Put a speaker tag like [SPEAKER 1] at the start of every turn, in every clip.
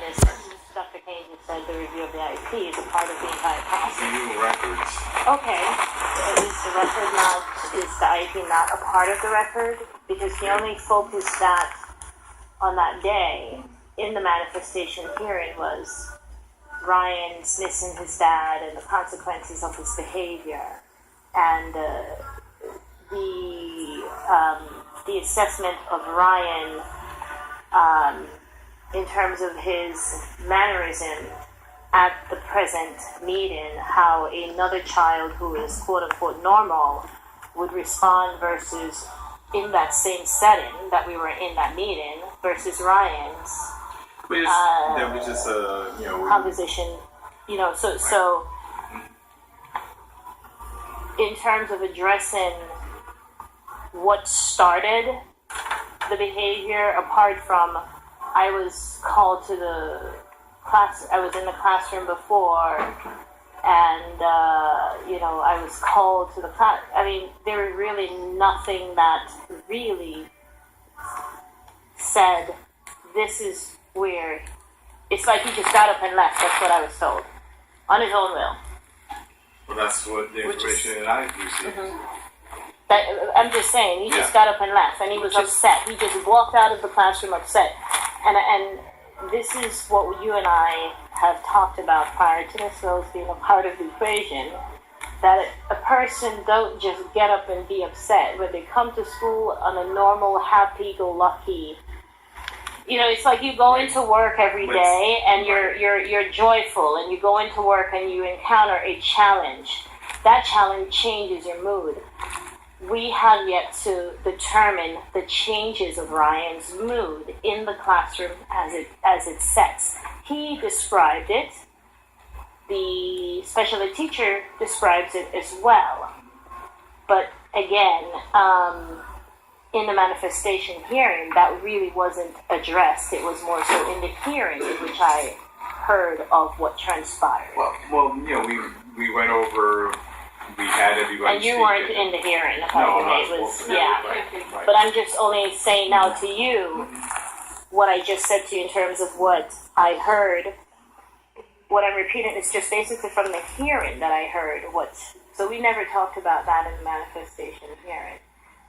[SPEAKER 1] this, Dr. Kane just said the review of the IEP is a part of the entire process.
[SPEAKER 2] Review records.
[SPEAKER 1] Okay, is the record not, is the IEP not a part of the record? Because he only focused that on that day in the manifestation hearing was Ryan's missing his dad and the consequences of his behavior, and the assessment of Ryan in terms of his mannerism at the present meeting, how another child who is quote unquote normal would respond versus in that same setting that we were in that meeting versus Ryan's
[SPEAKER 2] That was just
[SPEAKER 1] composition, so in terms of addressing what started the behavior, apart from I was called to the class, I was in the classroom before, and I was called to the class. I mean, there was really nothing that really said this is where. It's like he just got up and left. That's what I was told, on his own will.
[SPEAKER 2] Well, that's what the information that I received.
[SPEAKER 1] I'm just saying, he just got up and left, and he was upset. He just walked out of the classroom upset, and this is what you and I have talked about prior to this, so it's being a part of the equation, that a person don't just get up and be upset. When they come to school on a normal, happy-go-lucky, it's like you go into work every day and you're joyful, and you go into work and you encounter a challenge. That challenge changes your mood. We have yet to determine the changes of Ryan's mood in the classroom as it sets. He described it. The special ed teacher describes it as well. But again, in the manifestation hearing, that really wasn't addressed. It was more so in the hearing in which I heard of what transpired.
[SPEAKER 2] Well, we went over. We had everybody.
[SPEAKER 1] And you weren't in the hearing.
[SPEAKER 2] Right.
[SPEAKER 1] But I'm just only saying now to you what I just said to you in terms of what I heard. What I'm repeating is just basically from the hearing that I heard. So we never talked about that in the manifestation hearing.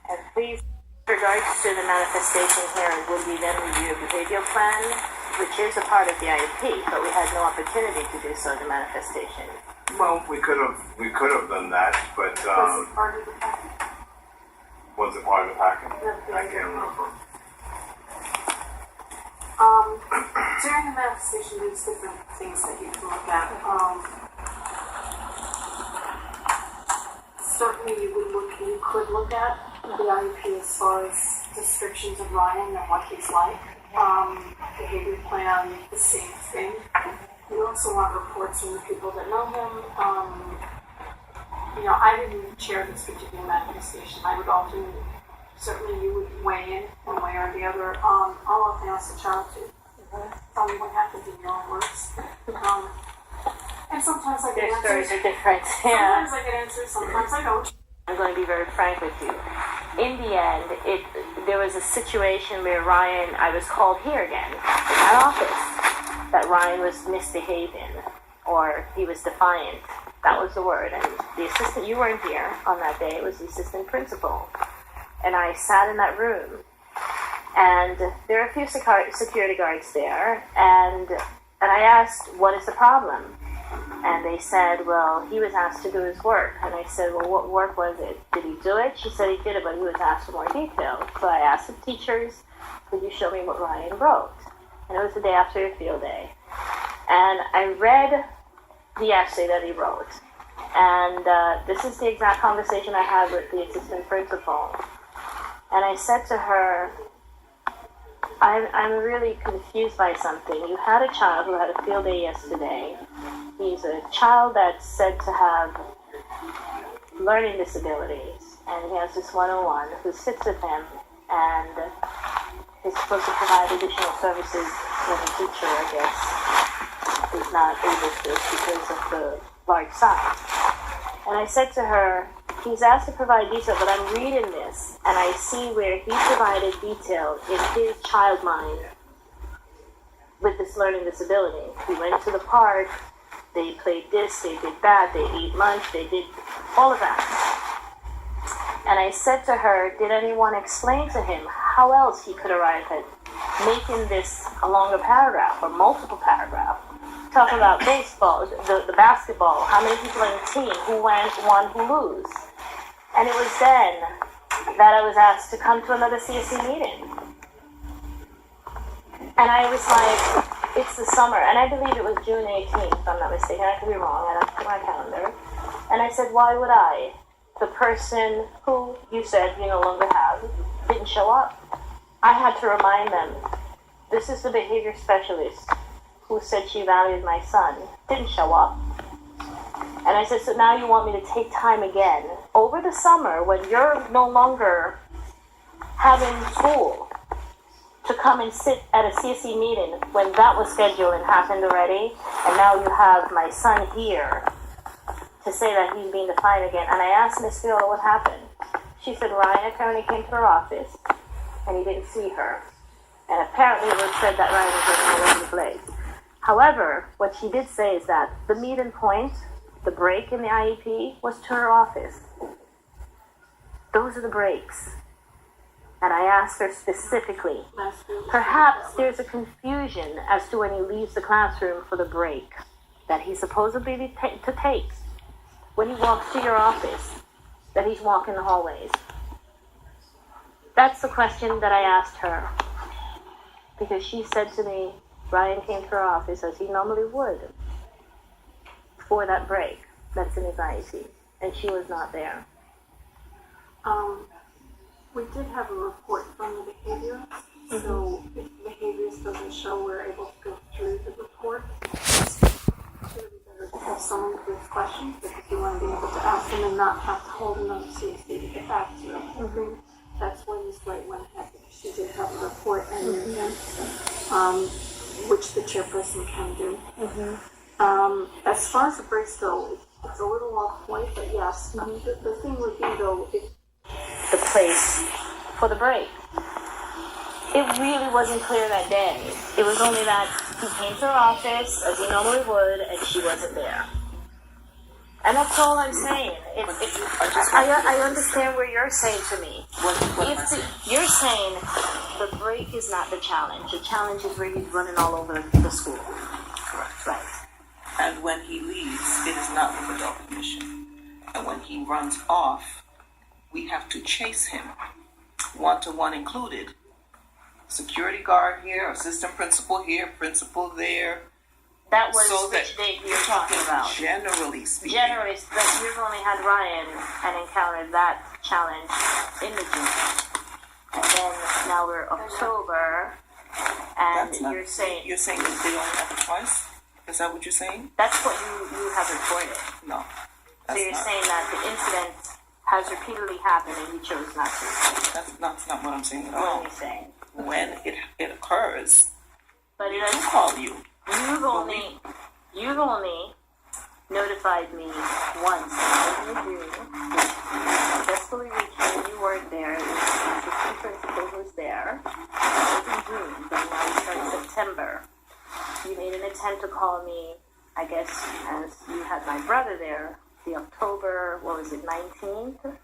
[SPEAKER 1] And please, with regards to the manifestation hearing, would we then review a behavioral plan, which is a part of the IEP, but we had no opportunity to do so in the manifestation.
[SPEAKER 2] Well, we could have done that, but
[SPEAKER 3] Was it part of the package?
[SPEAKER 2] was it part of the package?
[SPEAKER 3] No,
[SPEAKER 2] I can't remember.
[SPEAKER 3] During the manifestation, there's different things that you can look at. Certainly, you could look at the IEP as far as descriptions of Ryan and what he's like. Behavior plan, the same thing. You also want reports from the people that know him. I didn't chair this particular manifestation. I would often, certainly you would weigh in one way or the other. I'll often ask the child to tell me what happened in your own words. And sometimes I get answers.
[SPEAKER 1] Their stories are different.
[SPEAKER 3] Sometimes I get answers, sometimes I don't.
[SPEAKER 1] I'm going to be very frank with you. In the end, there was a situation where I was called here again, in that office, that Ryan was misbehaving, or he was defiant. That was the word. And the assistant, you weren't here on that day, it was the assistant principal. And I sat in that room, and there are a few security guards there, and I asked, what is the problem? And they said, well, he was asked to do his work. And I said, well, what work was it? Did he do it? She said he did it, but he was asked for more details. So I asked the teachers, could you show me what Ryan wrote? And it was the day after a field day. And I read the essay that he wrote. And this is the exact conversation I had with the assistant principal. And I said to her, I'm really confused by something. You had a child who had a field day yesterday. He's a child that's said to have learning disabilities, and he has this 101 who sits with him and is supposed to provide additional services when the teacher, I guess, is not able to because of the large size. And I said to her, he's asked to provide detail, but I'm reading this, and I see where he provided detail in his child mind with the this learning disability. We went to the park, they played this, they did that, they ate lunch, they did all of that. And I said to her, did anyone explain to him how else he could arrive at making this a longer paragraph or multiple paragraphs? Talking about baseball, the basketball, how many people on the team, who won, who lose. And it was then that I was asked to come to another CSE meeting. And I was like, it's the summer, and I believe it was June 18th, if I'm not mistaken. I could be wrong, I don't have my calendar. And I said, why would I? The person who you said you no longer have didn't show up. I had to remind them, this is the behavior specialist who said she valued my son, didn't show up. And I said, so now you want me to take time again, over the summer when you're no longer having school, to come and sit at a CSE meeting when that was scheduled and happened already, and now you have my son here to say that he's being defiant again. And I asked Miss Viola what happened. She said Ryan apparently came to her office and he didn't see her. And apparently it was said that Ryan was looking all over the place. However, what she did say is that the meeting point, the break in the IEP, was to her office. Those are the breaks. And I asked her specifically, perhaps there's a confusion as to when he leaves the classroom for the break that he's supposedly to take when he walks to your office, that he's walking the hallways. That's the question that I asked her. Because she said to me, Ryan came to her office as he normally would for that break that's in his IEP, and she was not there.
[SPEAKER 3] We did have a report from the behaviorist, so if behaviorist doesn't show, we're able to go through the report. It would be better to have someone with questions because you want to be able to ask them and not have to hold another CSD to get back to them. That's when Ms. White went ahead because she did have a report and which the chairperson can do. As far as the breaks go, it's a little off point, but yes, the thing would be though, if
[SPEAKER 1] The place for the break. It really wasn't clear that day. It was only that he came to her office as he normally would, and she wasn't there. And that's all I'm saying. I understand where you're saying to me. You're saying the break is not the challenge. The challenge is where he's running all over the school.
[SPEAKER 4] Correct.
[SPEAKER 1] Right.
[SPEAKER 4] And when he leaves, it is not with adult permission. And when he runs off, we have to chase him, one-to-one included. Security guard here, assistant principal here, principal there.
[SPEAKER 1] That was
[SPEAKER 4] So
[SPEAKER 1] which date you're talking about.
[SPEAKER 4] Generally speaking.
[SPEAKER 1] Generally, but you've only had Ryan and encountered that challenge in the June. And then now we're October, and you're saying
[SPEAKER 4] that they only have it twice? Is that what you're saying?
[SPEAKER 1] that's what you have reported.
[SPEAKER 4] No.
[SPEAKER 1] So you're saying that the incident has repeatedly happened and you chose not to.
[SPEAKER 4] That's not what I'm saying at
[SPEAKER 1] What
[SPEAKER 4] all.
[SPEAKER 1] are you saying?
[SPEAKER 4] When it occurs,
[SPEAKER 1] But it
[SPEAKER 4] who
[SPEAKER 1] is,
[SPEAKER 4] call you?
[SPEAKER 1] you've only notified me once in June. Successfully reaching, you weren't there. It was the assistant principal who was there. It was in June, but now we start September. You made an attempt to call me, I guess, as you had my brother there, the October, 19th?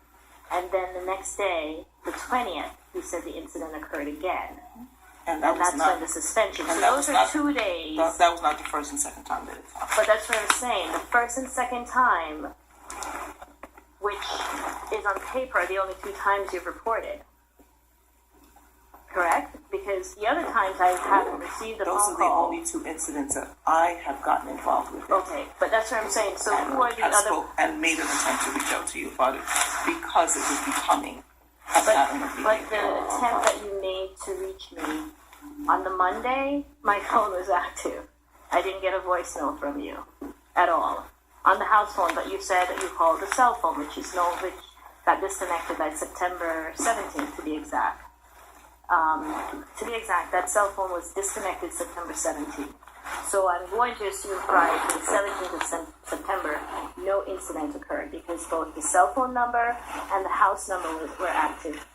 [SPEAKER 1] And then the next day, the 20th, you said the incident occurred again.
[SPEAKER 4] And that
[SPEAKER 1] And
[SPEAKER 4] was
[SPEAKER 1] that's
[SPEAKER 4] not
[SPEAKER 1] when the suspension. So
[SPEAKER 4] and that
[SPEAKER 1] those
[SPEAKER 4] was
[SPEAKER 1] are
[SPEAKER 4] not-
[SPEAKER 1] 2 days.
[SPEAKER 4] that was not the first and second time that it happened.
[SPEAKER 1] But that's what I'm saying. The first and second time, which is on paper, are the only 2 times you've reported. Correct? Because the other times I haven't received a
[SPEAKER 4] Those
[SPEAKER 1] phone
[SPEAKER 4] are the
[SPEAKER 1] call.
[SPEAKER 4] only 2 incidents that I have gotten involved with.
[SPEAKER 1] Okay, but that's what I'm saying. So who are the
[SPEAKER 4] and
[SPEAKER 1] other?
[SPEAKER 4] spoke and made an attempt to reach out to you about it because it was becoming a
[SPEAKER 1] But
[SPEAKER 4] pattern of
[SPEAKER 1] the
[SPEAKER 4] behavior.
[SPEAKER 1] attempt that you made to reach me on the Monday, my phone was active. I didn't get a voice note from you at all on the house phone. But you said that you called the cell phone, which got disconnected by September 17th to be exact. That cell phone was disconnected September 17th. So I'm going to assume prior to the 17th of September, no incident occurred because both the cell phone number and the house number were active